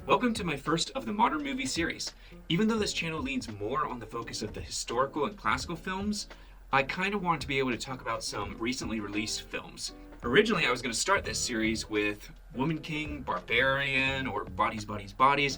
Welcome to my first of the modern movie series. Even though this channel leans more on the focus of the historical and classical films, I kind of want to be able to talk about some recently released films. Originally, I was going to start this series with Woman King, Barbarian, or Bodies, Bodies, Bodies,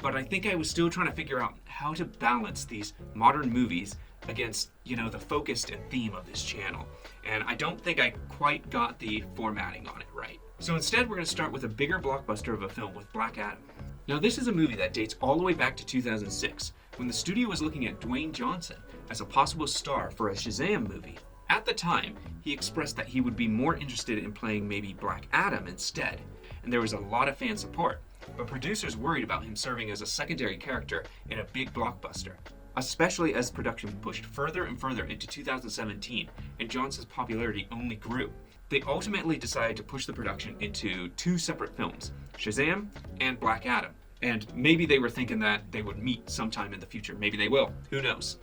but I think I was still trying to figure out how to balance these modern movies against, the focus and theme of this channel. And I don't think I quite got the formatting on it right. So instead, we're going to start with a bigger blockbuster of a film with Black Adam. Now, this is a movie that dates all the way back to 2006, when the studio was looking at Dwayne Johnson as a possible star for a Shazam movie. At the time, he expressed that he would be more interested in playing maybe Black Adam instead, and there was a lot of fan support, but producers worried about him serving as a secondary character in a big blockbuster, especially as production pushed further and further into 2017 and Johnson's popularity only grew. They ultimately decided to push the production into two separate films, Shazam and Black Adam. And maybe they were thinking that they would meet sometime in the future. Maybe they will. Who knows?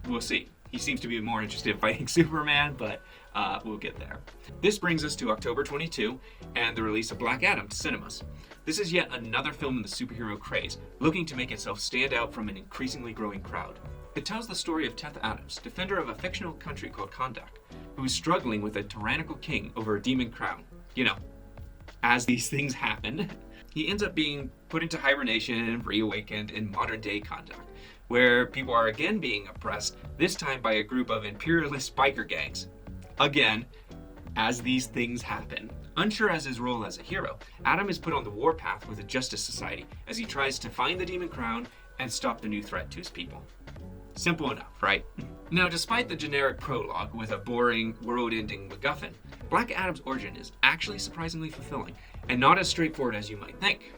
We'll see. He seems to be more interested in fighting Superman, but we'll get there. This brings us to October 22 and the release of Black Adam to cinemas. This is yet another film in the superhero craze, looking to make itself stand out from an increasingly growing crowd. It tells the story of Teth Adams, defender of a fictional country called Kondak, who is struggling with a tyrannical king over a demon crown. As these things happen, he ends up being put into hibernation and reawakened in modern-day Kondak, where people are again being oppressed, this time by a group of imperialist biker gangs. Again, as these things happen. Unsure as his role as a hero, Adam is put on the warpath with the Justice Society as he tries to find the demon crown and stop the new threat to his people. Simple enough, right? Now, despite the generic prologue with a boring, world-ending MacGuffin, Black Adam's origin is actually surprisingly fulfilling, and not as straightforward as you might think.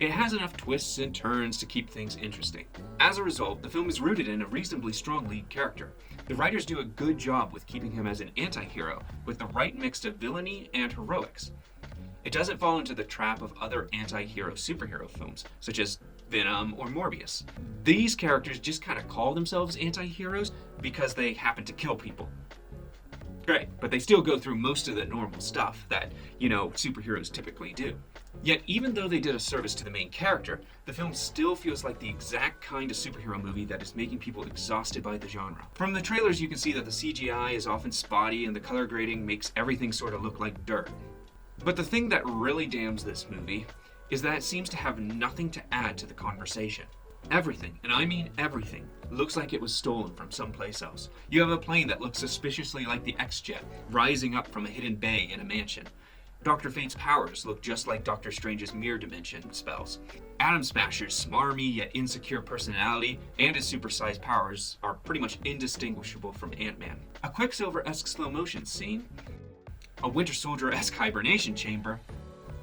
It has enough twists and turns to keep things interesting. As a result, the film is rooted in a reasonably strong lead character. The writers do a good job with keeping him as an anti-hero, with the right mix of villainy and heroics. It doesn't fall into the trap of other anti-hero superhero films, such as Venom or Morbius. These characters just kind of call themselves anti-heroes because they happen to kill people. Great, but they still go through most of the normal stuff that, superheroes typically do. Yet, even though they did a service to the main character, the film still feels like the exact kind of superhero movie that is making people exhausted by the genre. From the trailers, you can see that the CGI is often spotty and the color grading makes everything sort of look like dirt. But the thing that really damns this movie is that it seems to have nothing to add to the conversation. Everything, and I mean everything, looks like it was stolen from someplace else. You have a plane that looks suspiciously like the X-Jet, rising up from a hidden bay in a mansion. Dr. Fate's powers look just like Doctor Strange's mirror dimension spells. Atom Smasher's smarmy yet insecure personality and his supersized powers are pretty much indistinguishable from Ant-Man. A Quicksilver-esque slow motion scene, a Winter Soldier-esque hibernation chamber,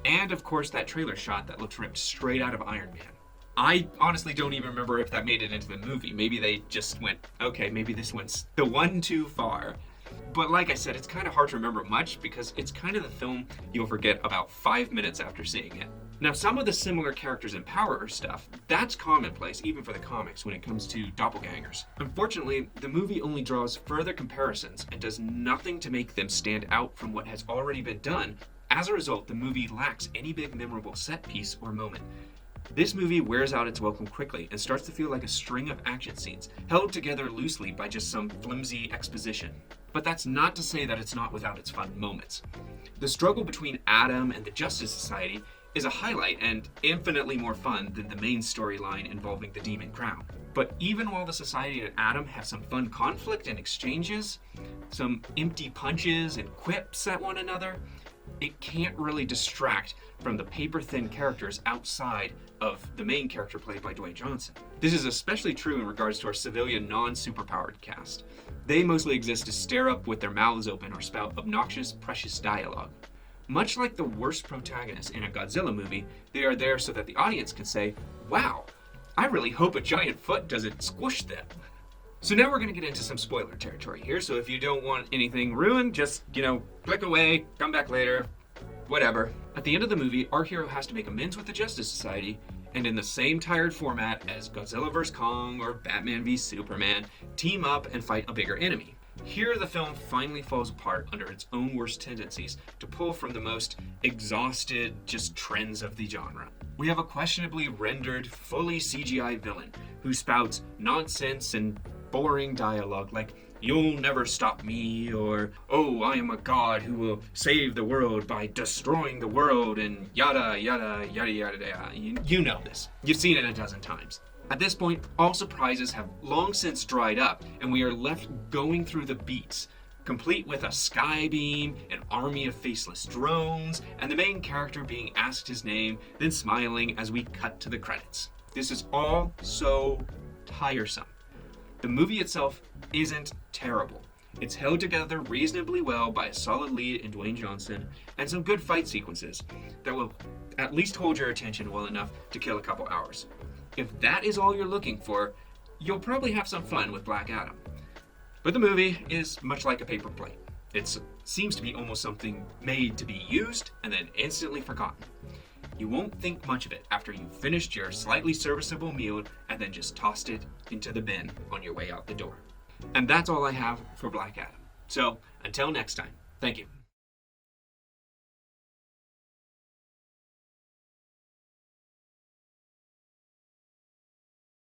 and of course that trailer shot that looks ripped straight out of Iron Man. I honestly don't even remember if that made it into the movie. Maybe they just went, okay, maybe this went the one too far. But like I said, it's kind of hard to remember much because it's kind of the film you'll forget about 5 minutes after seeing it. Now, some of the similar characters and power stuff, that's commonplace even for the comics when it comes to doppelgangers. Unfortunately, the movie only draws further comparisons and does nothing to make them stand out from what has already been done. As a result, the movie lacks any big memorable set piece or moment. This movie wears out its welcome quickly and starts to feel like a string of action scenes, held together loosely by just some flimsy exposition. But that's not to say that it's not without its fun moments. The struggle between Adam and the Justice Society is a highlight and infinitely more fun than the main storyline involving the Demon Crown. But even while the Society and Adam have some fun conflict and exchanges, some empty punches and quips at one another, it can't really distract from the paper-thin characters outside of the main character played by Dwayne Johnson. This is especially true in regards to our civilian non-superpowered cast. They mostly exist to stare up with their mouths open or spout obnoxious, precious dialogue. Much like the worst protagonists in a Godzilla movie, they are there so that the audience can say, wow, I really hope a giant foot doesn't squish them. So now we're going to get into some spoiler territory here, so if you don't want anything ruined, just, click away, come back later, whatever. At the end of the movie, our hero has to make amends with the Justice Society, and in the same tired format as Godzilla vs. Kong or Batman v Superman, team up and fight a bigger enemy. Here the film finally falls apart under its own worst tendencies to pull from the most exhausted just trends of the genre. We have a questionably rendered, fully CGI villain who spouts nonsense and boring dialogue like, "You'll never stop me," or, "Oh, I am a god who will save the world by destroying the world," and yada yada yada yada yada. You know this. You've seen it a dozen times. At this point, all surprises have long since dried up, and we are left going through the beats, complete with a sky beam, an army of faceless drones, and the main character being asked his name, then smiling as we cut to the credits. This is all so tiresome. The movie itself isn't terrible. It's held together reasonably well by a solid lead in Dwayne Johnson and some good fight sequences that will at least hold your attention well enough to kill a couple hours. If that is all you're looking for, you'll probably have some fun with Black Adam. But the movie is much like a paper plate. It seems to be almost something made to be used and then instantly forgotten. You won't think much of it after you've finished your slightly serviceable meal and then just tossed it into the bin on your way out the door. And that's all I have for Black Adam. So, until next time, thank you.